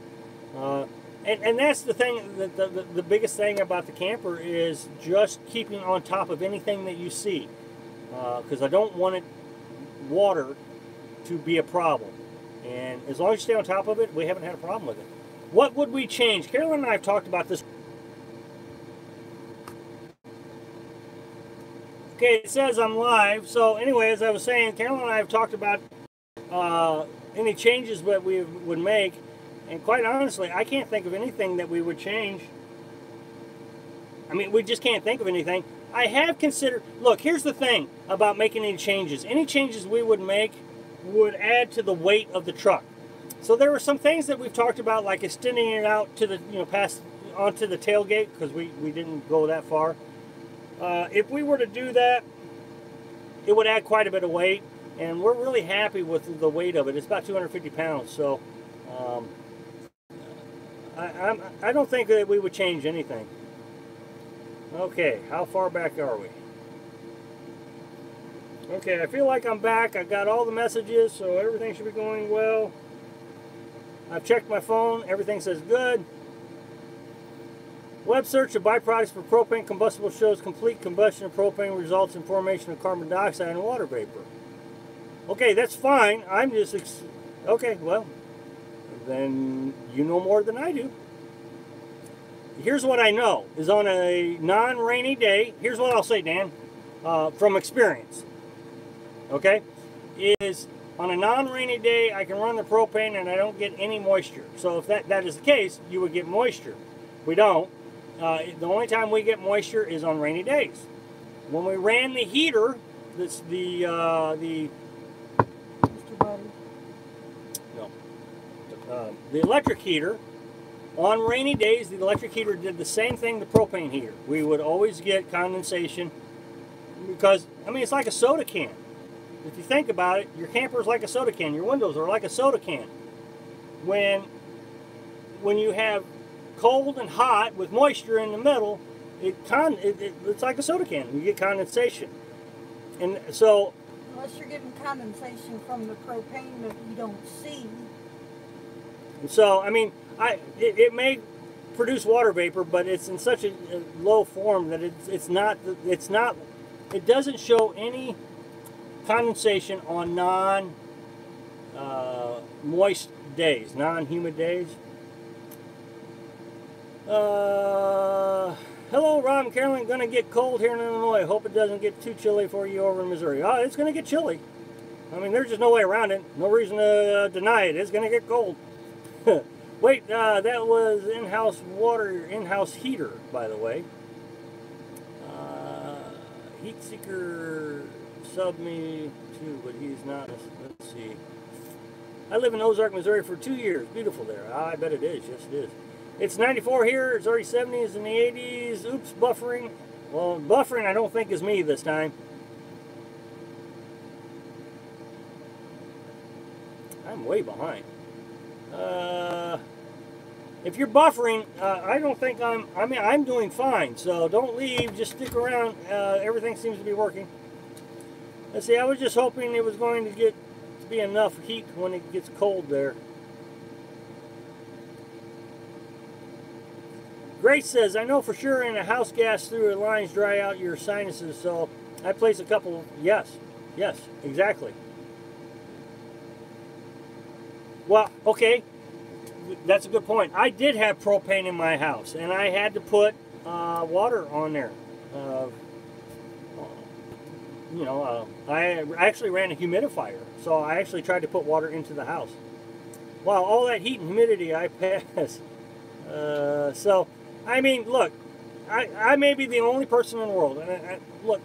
And that's the thing, the biggest thing about the camper is just keeping on top of anything that you see. Because I don't want water to be a problem. And as long as you stay on top of it, we haven't had a problem with it. What would we change? Carolyn and I have talked about this. Okay, it says I'm live. So anyway, as I was saying, Carolyn and I have talked about any changes that we would make. And quite honestly, I can't think of anything that we would change. I mean, we just can't think of anything. I have considered, look, here's the thing about making any changes. Any changes we would make would add to the weight of the truck. So there were some things that we've talked about, like extending it out to the, past onto the tailgate, because we didn't go that far. If we were to do that, it would add quite a bit of weight, and we're really happy with the weight of it. It's about 250 pounds, so I don't think that we would change anything. Okay, how far back are we? Okay, I feel like I'm back. I got all the messages, so everything should be going well. I've checked my phone. Everything says good. Web search of byproducts for propane combustible shows complete combustion of propane results in formation of carbon dioxide and water vapor. Okay, that's fine. I'm just... okay, well, then you know more than I do. Here's what I know, is on a non-rainy day, here's what I'll say, Dan, from experience, okay, is on a non-rainy day, I can run the propane and I don't get any moisture. So if that is the case, you would get moisture. We don't. The only time we get moisture is on rainy days. When we ran the heater, that's the electric heater, on rainy days, the electric heater did the same thing the propane heater. We would always get condensation because, I mean, it's like a soda can. If you think about it, your camper is like a soda can. Your windows are like a soda can. When you have cold and hot with moisture in the middle, it's like a soda can. You get condensation. And so, Unless you're getting condensation from the propane that you don't see. so I mean, it may produce water vapor, but it's in such a low form that it's not it doesn't show any condensation on non moist days, non-humid days. Hello, Rob and Carolyn. Gonna get cold here in Illinois. Hope it doesn't get too chilly for you over in Missouri. Oh, it's gonna get chilly. I mean, there's just no way around it. No reason to deny it. It's gonna get cold. Wait, that was in-house water, in-house heater, by the way. Heat seeker sub me too, but he's not. Let's see. I live in Ozark, Missouri for 2 years. Beautiful there. I bet it is. Yes, it is. It's 94 here. It's already 70s in the 80s. Oops, buffering. Well, buffering I don't think is me this time. I'm way behind. If you're buffering, I don't think I'm doing fine. So don't leave. Just stick around. Everything seems to be working. Let's see. I was just hoping it was going to be enough heat when it gets cold there. Grace says, I know for sure in a house gas through lines dry out your sinuses, so I place a couple. Yes, exactly. Well, okay, that's a good point. I did have propane in my house, and I had to put water on there. I actually ran a humidifier, so I actually tried to put water into the house. Wow, all that heat and humidity, I passed. So, I mean, look, I may be the only person in the world. And look,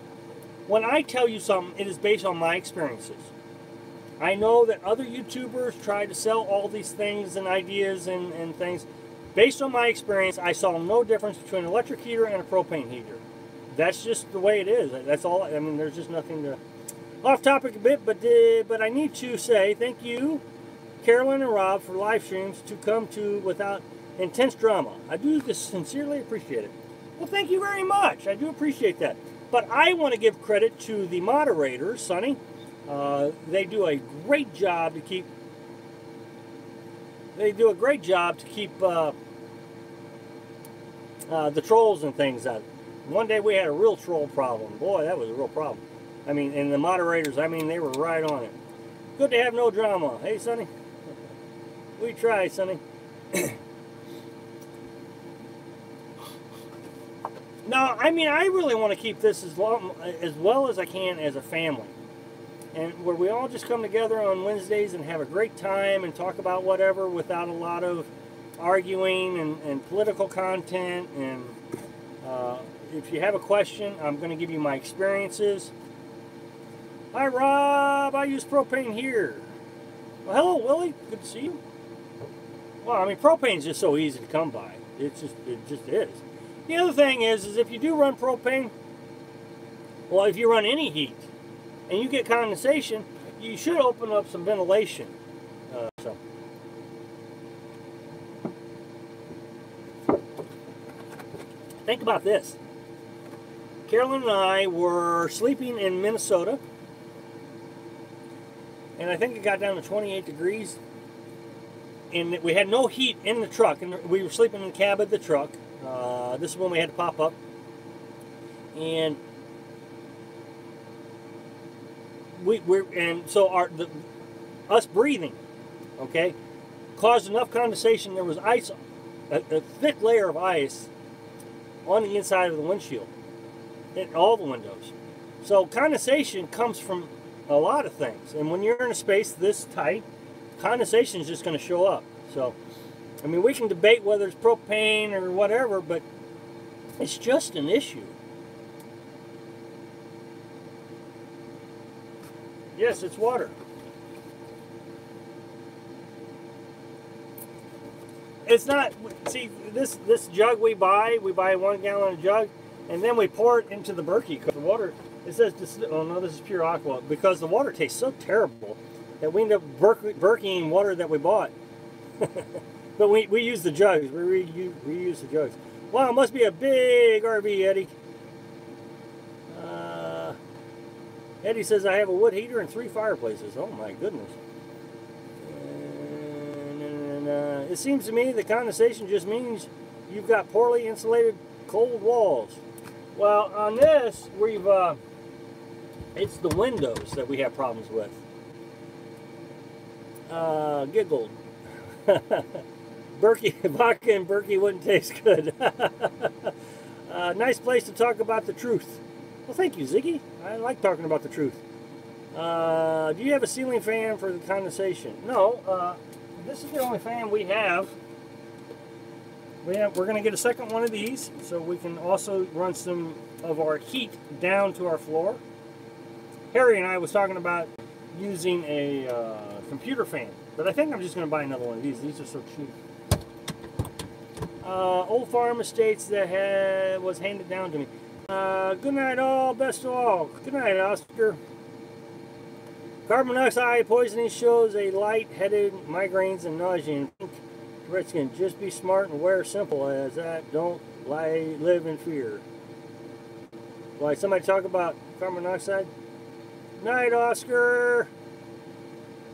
when I tell you something, it is based on my experiences. I know that other YouTubers try to sell all these things and ideas and things. Based on my experience, I saw no difference between an electric heater and a propane heater. That's just the way it is. That's all. I mean, there's just nothing to... Off topic a bit, but I need to say thank you, Carolyn and Rob, for live streams to come to without intense drama. I do sincerely appreciate it. Well, thank you very much. I do appreciate that. But I want to give credit to the moderators, Sonny. They do a great job to keep. They do a great job to keep the trolls and things out. One day we had a real troll problem. Boy, that was a real problem. I mean, and the moderators, I mean, they were right on it. Good to have no drama. Hey, Sonny. We try, Sonny. No, I mean, I really want to keep this as well as I can as a family. And where we all just come together on Wednesdays and have a great time and talk about whatever without a lot of arguing and political content. And if you have a question, I'm going to give you my experiences. Hi, Rob. I use propane here. Well, hello, Willie. Good to see you. Well, I mean, propane is just so easy to come by. It just is. The other thing is if you do run propane, well, if you run any heat and you get condensation, you should open up some ventilation. So. Think about this. Carolyn and I were sleeping in Minnesota, and I think it got down to 28 degrees, and we had no heat in the truck, and we were sleeping in the cab of the truck. This is when we had to pop up, and us breathing, okay, caused enough condensation. There was ice, a thick layer of ice on the inside of the windshield, in all the windows. So condensation comes from a lot of things, and when you're in a space this tight, condensation is just going to show up. So, I mean, we can debate whether it's propane or whatever, but it's just an issue. Yes, it's water. It's not, see, this jug we buy 1 gallon jug, and then we pour it into the Berkey, because the water, it says, oh no, this is pure aqua, because the water tastes so terrible that we end up Berkeying water that we bought. But we use the jugs, we reuse the jugs. Wow, it must be a big RV, Eddie. Eddie says, I have a wood heater and 3 fireplaces. Oh my goodness. And it seems to me that condensation just means you've got poorly insulated cold walls. Well, on this, it's the windows that we have problems with. Giggled. Berkey, vodka and Berkey wouldn't taste good. Nice place to talk about the truth. Well, thank you, Ziggy. I like talking about the truth. Do you have a ceiling fan for the condensation? No. This is the only fan we have. We're going to get a second one of these, so we can also run some of our heat down to our floor. Harry and I was talking about using a computer fan, but I think I'm just going to buy another one of these. These are so cheap. Old farm estates that was handed down to me. Good night, all. Best of all. Good night, Oscar. Carbon monoxide poisoning shows a light-headed, migraines, and nausea. Redskin, just be smart and wear simple as that. Don't live in fear. Why, somebody talk about carbon monoxide? Night, Oscar.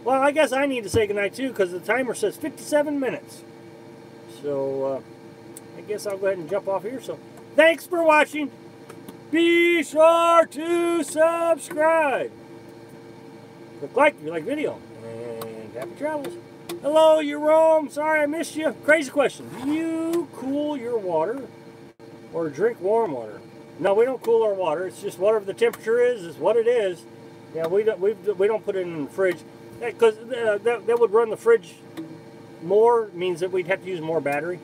Well, I guess I need to say goodnight too, because the timer says 57 minutes. So, I guess I'll go ahead and jump off here. So, thanks for watching. Be sure to subscribe. Click like if you like the video. And happy travels. Hello, Jerome. Sorry I missed you. Crazy question. Do you cool your water or drink warm water? No, we don't cool our water. It's just whatever the temperature is what it is. Yeah, we don't put it in the fridge because that would run the fridge more. Means that we'd have to use more battery.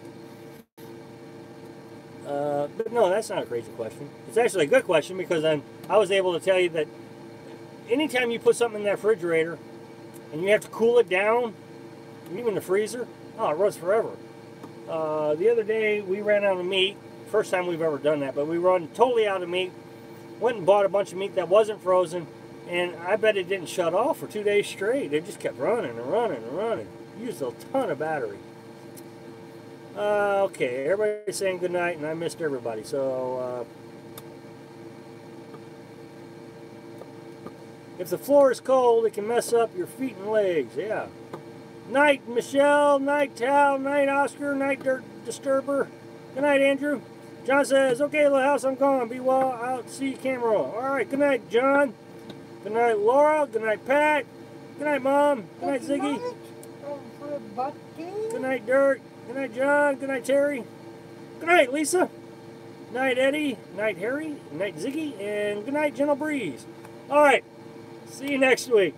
But no, that's not a crazy question. It's actually a good question because I was able to tell you that anytime you put something in that refrigerator and you have to cool it down, even the freezer, oh, it runs forever. The other day we ran out of meat. First time we've ever done that, but we run totally out of meat. Went and bought a bunch of meat that wasn't frozen, and I bet it didn't shut off for 2 days straight. It just kept running and running and running. Used a ton of battery. Okay, everybody's saying goodnight, and I missed everybody. So, if the floor is cold, it can mess up your feet and legs. Yeah. Night, Michelle. Night, Tal. Night, Oscar. Night, Dirt Disturber. Good night, Andrew. John says, okay, little house, I'm gone. Be well. Out. See you, camera. All right. Good night, John. Good night, Laura. Good night, Pat. Good night, Mom. Good night, Ziggy. Good night, Dirt. Good night, John. Good night, Terry. Good night, Lisa. Good night, Eddie. Good night, Harry. Good night, Ziggy. And good night, Gentle Breeze. All right. See you next week.